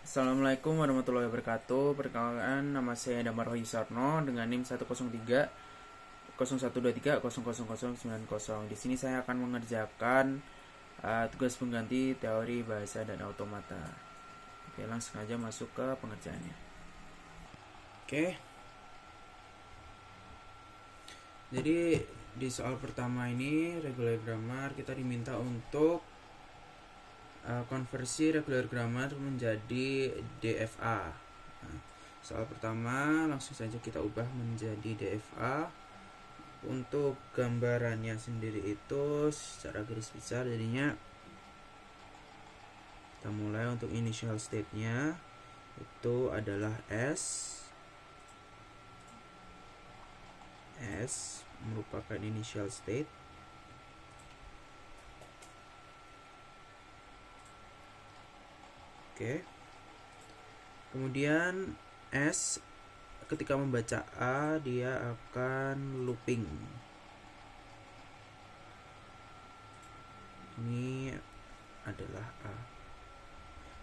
Assalamualaikum warahmatullahi wabarakatuh. Perkenalkan, nama saya Damar Yusarno dengan NIM 103 0123 00090. Di sini saya akan mengerjakan tugas pengganti teori bahasa dan automata. Oke, langsung aja masuk ke pengerjaannya. Oke. Jadi di soal pertama ini regular grammar kita diminta untuk konversi regular grammar menjadi DFA. Soal pertama langsung saja kita ubah menjadi DFA. Untuk gambarannya sendiri itu secara garis besar jadinya kita mulai untuk initial state-nya itu adalah S merupakan initial state. Oke. Kemudian S ketika membaca A dia akan looping. Ini adalah A.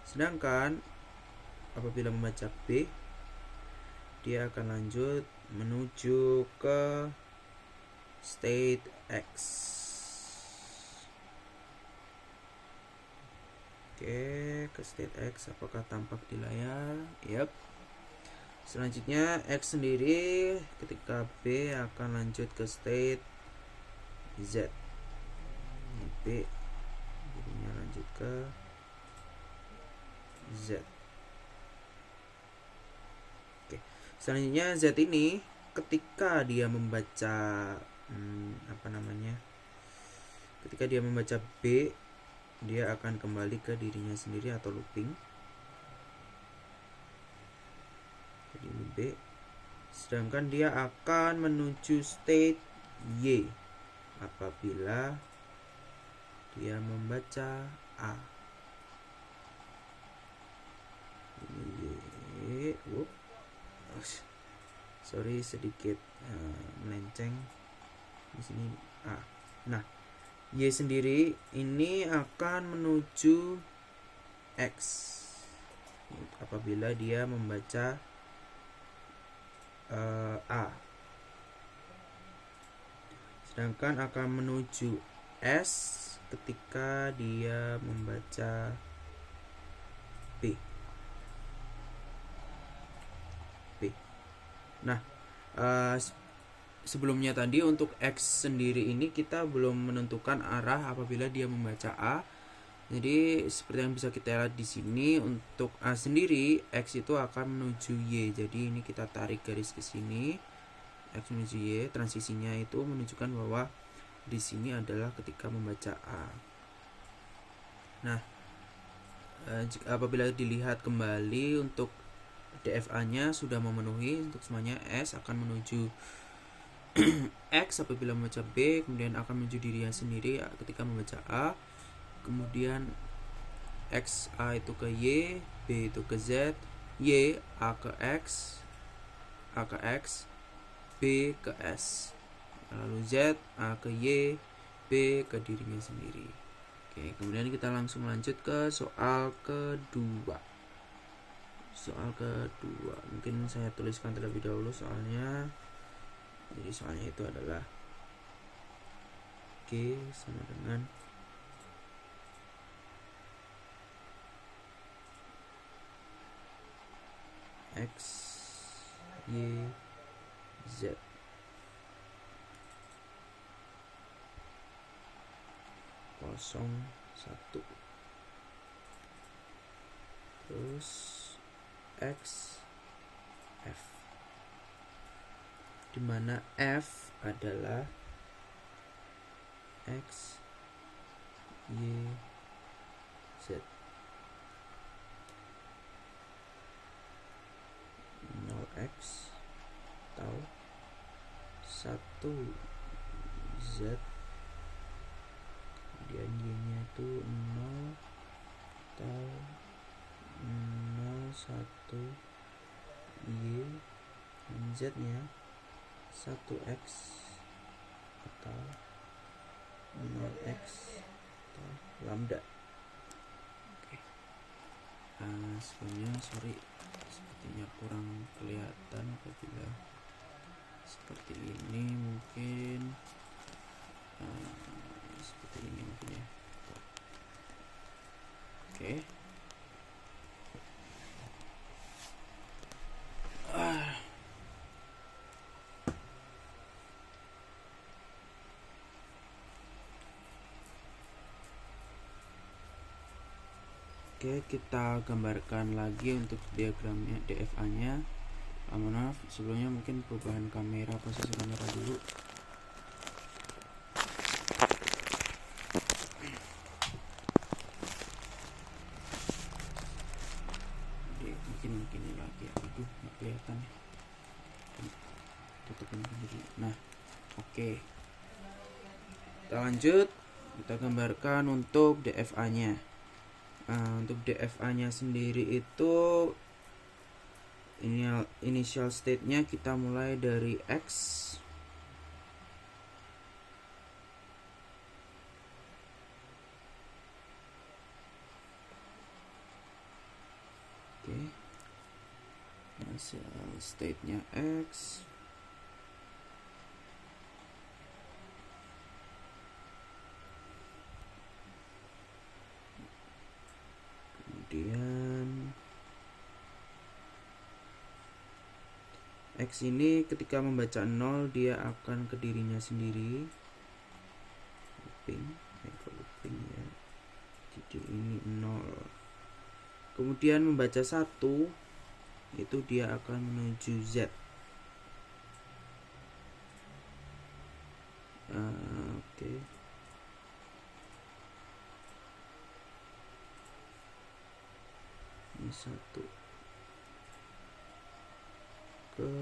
Sedangkan apabila membaca B dia akan lanjut menuju ke state X. Oke, ke state X apakah tampak di layar? Yap. Selanjutnya X sendiri ketika B akan lanjut ke state Z. Ini B jadinya lanjut ke Z. Oke. Selanjutnya Z ini ketika dia membaca ketika dia membaca B dia akan kembali ke dirinya sendiri atau looping. Jadi ini B. Sedangkan dia akan menuju state Y apabila dia membaca A. Ini Y. Sorry sedikit melenceng. Di sini A. Nah, Y sendiri ini akan menuju X apabila dia membaca A. Sedangkan akan menuju S ketika dia membaca B. Nah, sebelumnya tadi untuk X sendiri ini kita belum menentukan arah apabila dia membaca A. Jadi seperti yang bisa kita lihat di sini untuk A sendiri X itu akan menuju Y. Jadi ini kita tarik garis ke sini. X menuju Y, transisinya itu menunjukkan bahwa di sini adalah ketika membaca A. Nah, apabila dilihat kembali untuk DFA-nya sudah memenuhi untuk semuanya. S akan menuju X apabila membaca B, kemudian akan menuju dirinya sendiri ketika membaca A, kemudian X A itu ke Y, B itu ke Z, Y A ke X, A ke X, B ke S, lalu Z A ke Y, B ke dirinya sendiri. Oke, kemudian kita langsung lanjut ke soal kedua. Soal kedua mungkin saya tuliskan terlebih dahulu soalnya. Jadi soalnya itu adalah G sama dengan X Y Z. Kosong 1 terus X F, dimana F adalah X Y Z. 0x atau 1 Z, kemudian Y nya itu 0 atau 1 Y, dan Z nya 1x atau 0x atau lambda. Oke. Sebenarnya sepertinya kurang kelihatan apabila seperti ini, mungkin seperti ini mungkin ya. Oke. Oke, kita gambarkan lagi untuk diagramnya, DFA nya. Maaf, sebelumnya mungkin perubahan kamera, posisi kamera dulu. Mungkin ini lagi, aduh nggak kelihatan, tutupin dulu. Nah, oke, kita lanjut. Kita gambarkan untuk DFA nya. Untuk DFA nya sendiri itu initial state nya kita mulai dari X. Oke, initial state nya X. Kemudian X ini ketika membaca 0 dia akan ke dirinya sendiri, looping ya, jadi ini 0. Kemudian membaca 1 itu dia akan menuju Z. Oke. Ini 1 ke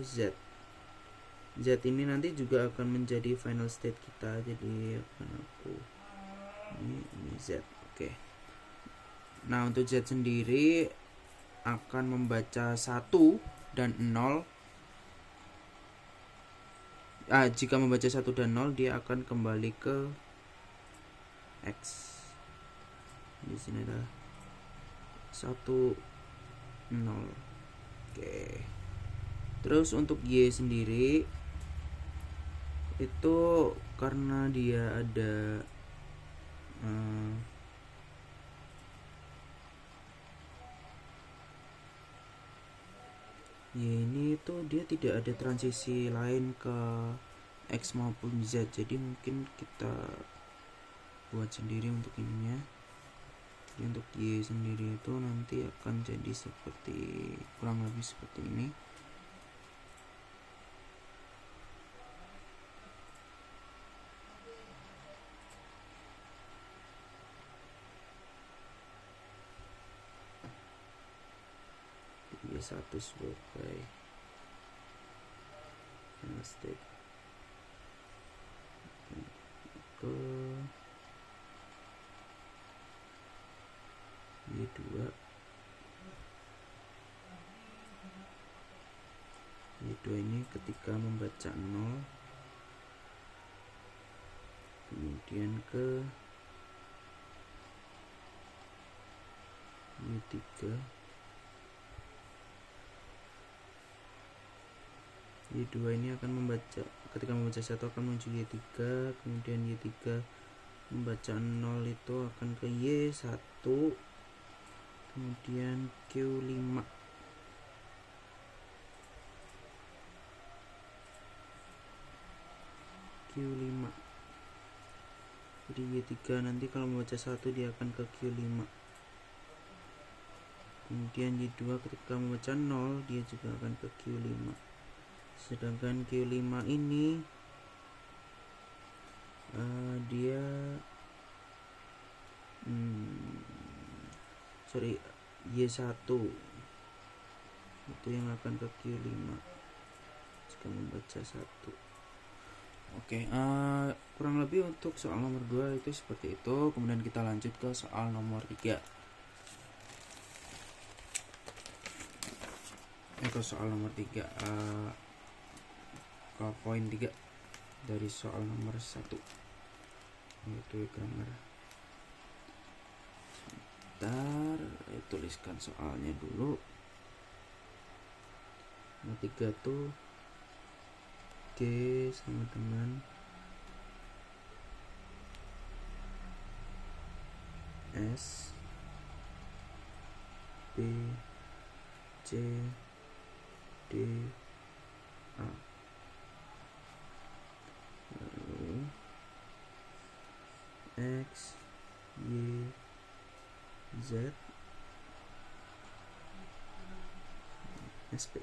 Z. Z ini nanti juga akan menjadi final state kita, jadi akan ini Z. Oke. Nah, untuk Z sendiri akan membaca 1 dan 0. Jika membaca 1 dan 0 dia akan kembali ke X. Di sini ada 1 0. Oke. Terus untuk Y sendiri itu karena dia ada Y ini itu dia tidak ada transisi lain ke X maupun Z, jadi mungkin kita buat sendiri untuk ininya. Jadi untuk Y sendiri itu nanti akan jadi seperti, kurang lebih seperti ini. Y1 sebagai final state ke Y2. Y2 ini ketika membaca 0 kemudian ke Y3. Y2 ini akan membaca, ketika membaca 1 akan menuju Y3, kemudian Y3 membaca 0 itu akan ke Y1, kemudian Q5. Jadi Y3 nanti kalau membaca 1 dia akan ke Q5. Kemudian Y2 ketika membaca 0 dia juga akan ke Q5. Sedangkan Q5 ini dia Y1 itu yang akan ke Q5 jika membaca 1. Oke, kurang lebih untuk soal nomor 2 itu seperti itu. Kemudian kita lanjut ke soal nomor 3. Ke soal nomor 3, ke poin 3 dari soal nomor 1, yaitu grammar. Sebentar, tuliskan soalnya dulu. Yang 3 tuh G sama dengan S, B, C, D, A. Lalu X, Y, Z, SP.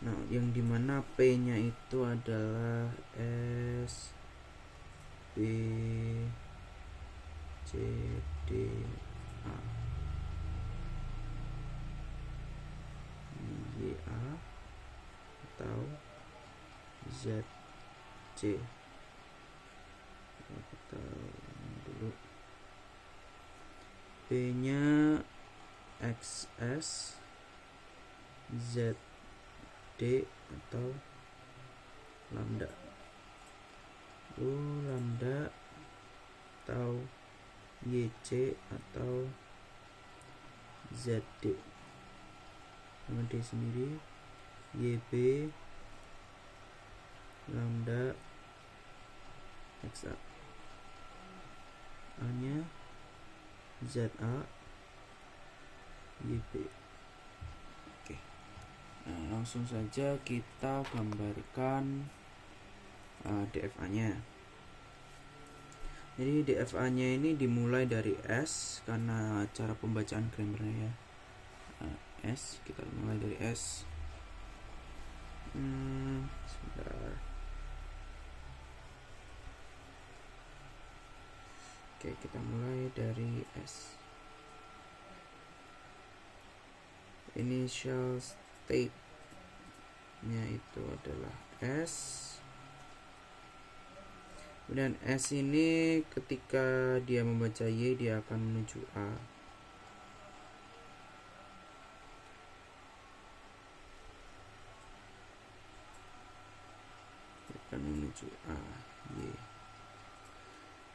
Nah, yang dimana P-nya itu adalah S, B, C, D, A. Y, A atau Z, C. Kita dulu. P-nya XS, Z, D atau lambda. Lambda atau YC atau ZD. Sama D sendiri YB, lambda XA, A nya ZA, YB. Oke. Nah, langsung saja kita gambarkan DFA nya. Jadi DFA nya ini dimulai dari S karena cara pembacaan grammarnya ya. S, kita mulai dari S. Sebentar. Oke, kita mulai dari S. Initial state nya itu adalah S. Kemudian S ini ketika dia membaca Y, dia akan menuju A. Menuju A, Y.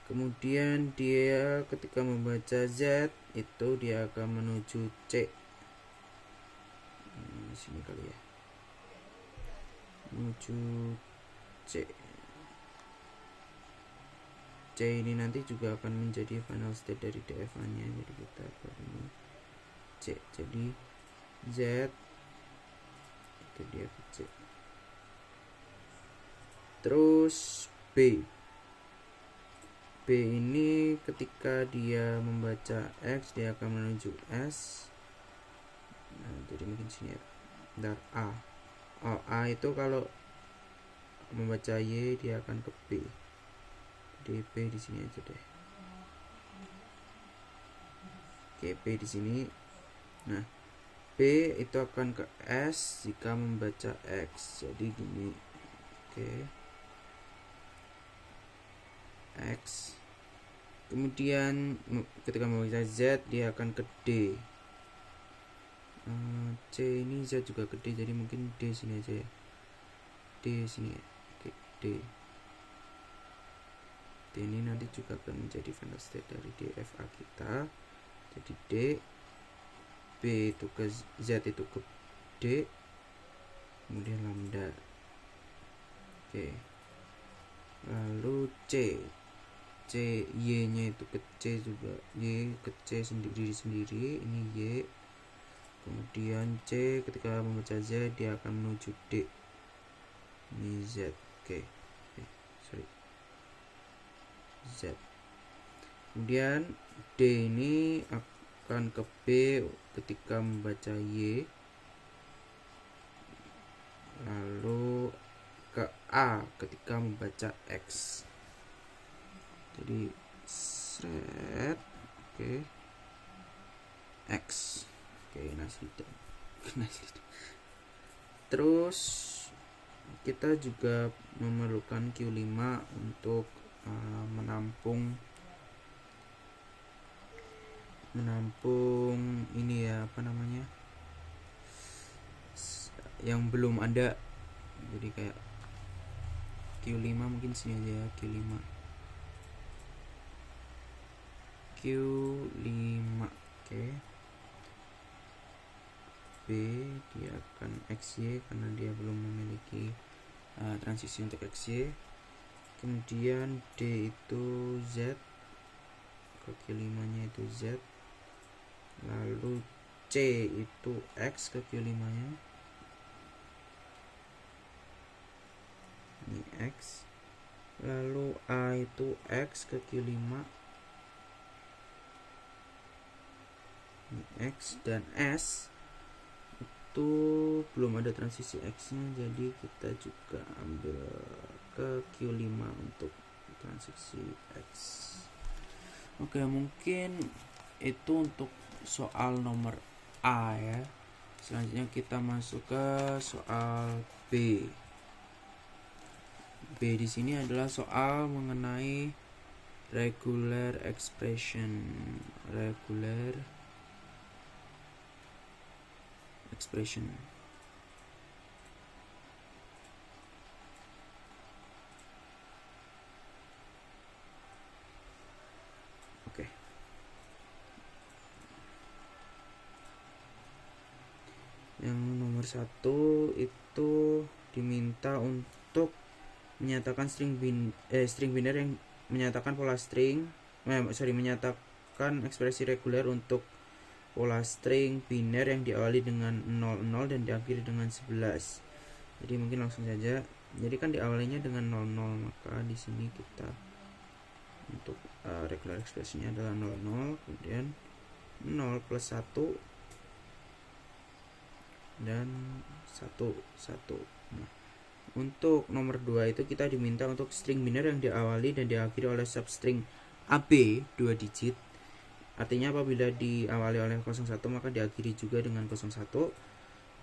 Kemudian dia ketika membaca Z itu dia akan menuju C. Di sini kali ya. Menuju C. C ini nanti juga akan menjadi final state dari DFA-nya. Jadi kita ini C. Jadi Z itu dia ke C. Terus B ini ketika dia membaca X dia akan menuju S. Nah, jadi mungkin sini ya. Bentar, A itu kalau membaca Y dia akan ke B. Jadi B di sini aja deh. Oke, B di sini. Nah, B itu akan ke S jika membaca X. Jadi gini. Oke. X. Kemudian ketika membaca Z dia akan ke D. C ini Z juga ke D, jadi mungkin D sini aja ya. D sini ya. Oke, D. D ini nanti juga akan menjadi final state dari DFA kita. Jadi D, B itu ke Z itu ke D, kemudian lambda. Oke. Lalu C, Y nya itu ke C juga, Y ke C sendiri ini Y. Kemudian C ketika membaca Z dia akan menuju D, ini Z. Oke. Z. Kemudian D ini akan ke B ketika membaca Y, lalu ke A ketika membaca X. Jadi set, oke, X. Oke, nice. Terus kita juga memerlukan Q5 untuk menampung ini ya, apa namanya, yang belum ada. Jadi kayak Q5 mungkin sini aja ya, Q5. Q5. Oke. B dia akan XY karena dia belum memiliki transisi untuk XY. Kemudian D itu Z, kaki 5 nya itu Z, lalu C itu X, kaki 5 nya ini X, lalu A itu X, kaki 5 ini X, dan S itu belum ada transisi X nya, jadi kita juga ambil ke Q5 untuk transisi X. Oke, mungkin itu untuk soal nomor A ya. Selanjutnya kita masuk ke soal B. B di sini adalah soal mengenai regular expression. Regular expression. Oke. Yang nomor 1 itu diminta untuk menyatakan string biner yang menyatakan pola string menyatakan ekspresi reguler untuk pola string biner yang diawali dengan 00 dan diakhiri dengan 11. Jadi mungkin langsung saja. Jadi kan diawalinya dengan 00, maka di sini kita untuk regular expressionnya adalah 00, kemudian 0 plus 1 dan 1. Nah, untuk nomor 2 itu kita diminta untuk string biner yang diawali dan diakhiri oleh substring AB 2 digit. Artinya apabila diawali oleh 01 maka diakhiri juga dengan 01.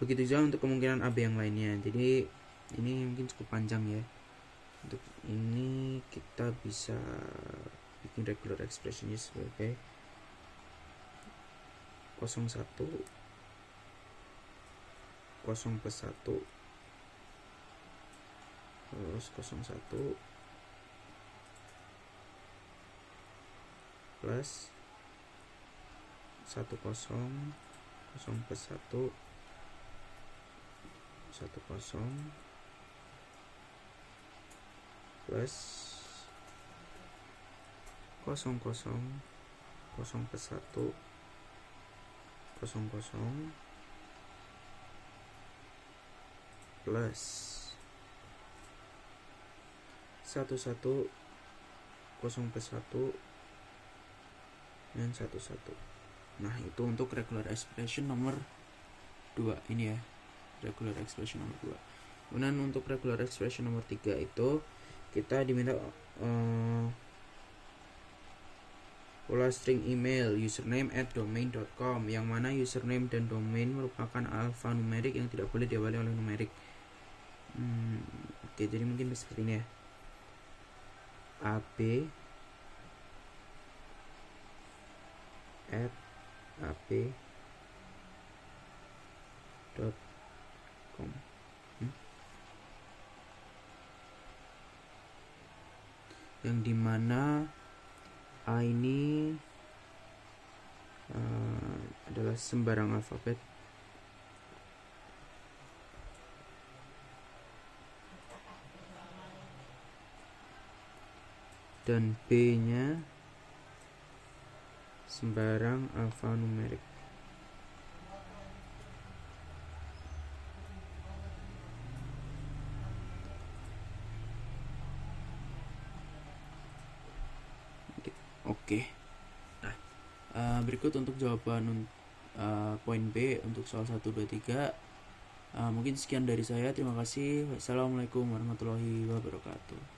Begitu juga untuk kemungkinan AB yang lainnya. Jadi ini mungkin cukup panjang ya. Untuk ini kita bisa bikin regular expressionnya sebagai 01 0 plus 1 terus 01 plus 10 0 plus 1 10 plus 00 plus 1 00 plus 11 0 plus 1 dan 11. Nah, itu untuk regular expression nomor 2 ini ya. Regular expression nomor 2. Kemudian untuk regular expression nomor 3 itu kita diminta pola string email username @domain.com, yang mana username dan domain merupakan alfanumerik yang tidak boleh diawali oleh numerik. Oke, jadi mungkin seperti ini ya. ab@ab.com. Yang dimana A ini adalah sembarang alfabet dan B nya sembarang alfanumerik. Oke. Nah, berikut untuk jawaban poin B untuk soal 1, 2, 3. Mungkin sekian dari saya. Terima kasih. Wassalamualaikum warahmatullahi wabarakatuh.